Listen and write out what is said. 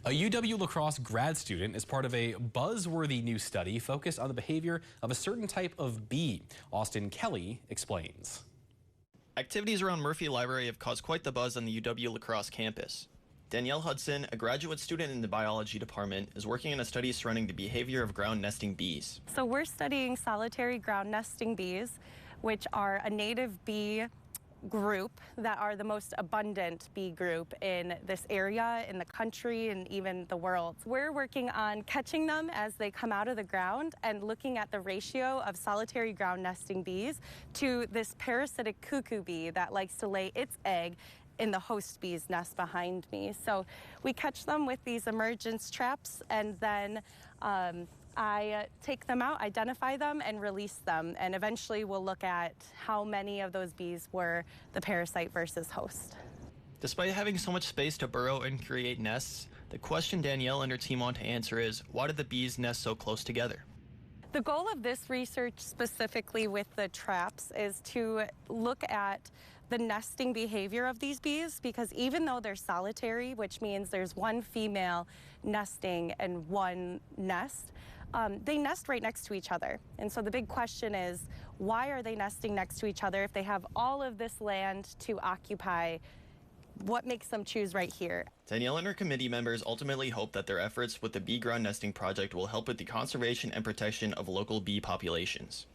A UW La Crosse grad student is part of a buzzworthy new study focused on the behavior of a certain type of bee. Austin Kelly explains. Activities around Murphy Library have caused quite the buzz on the UW La Crosse campus. Danielle Hudson, a graduate student in the biology department, is working in a study surrounding the behavior of ground nesting bees. So we're studying solitary ground nesting bees, which are a native bee group that are the most abundant bee group in this area, in the country, and even the world. We're working on catching them as they come out of the ground and looking at the ratio of solitary ground nesting bees to this parasitic cuckoo bee that likes to lay its egg in the host bee's nest behind me. So we catch them with these emergence traps, and then I take them out, identify them, and release them. And eventually we'll look at how many of those bees were the parasite versus host. Despite having so much space to burrow and create nests, the question Danielle and her team want to answer is, why did the bees nest so close together? The goal of this research, specifically with the traps, is to look at the nesting behavior of these bees, because even though they're solitary, which means there's one female nesting and one nest, they nest right next to each other. And so the big question is, why are they nesting next to each other if they have all of this land to occupy? What makes them choose right here? Danielle and her committee members ultimately hope that their efforts with the bee ground nesting project will help with the conservation and protection of local bee populations.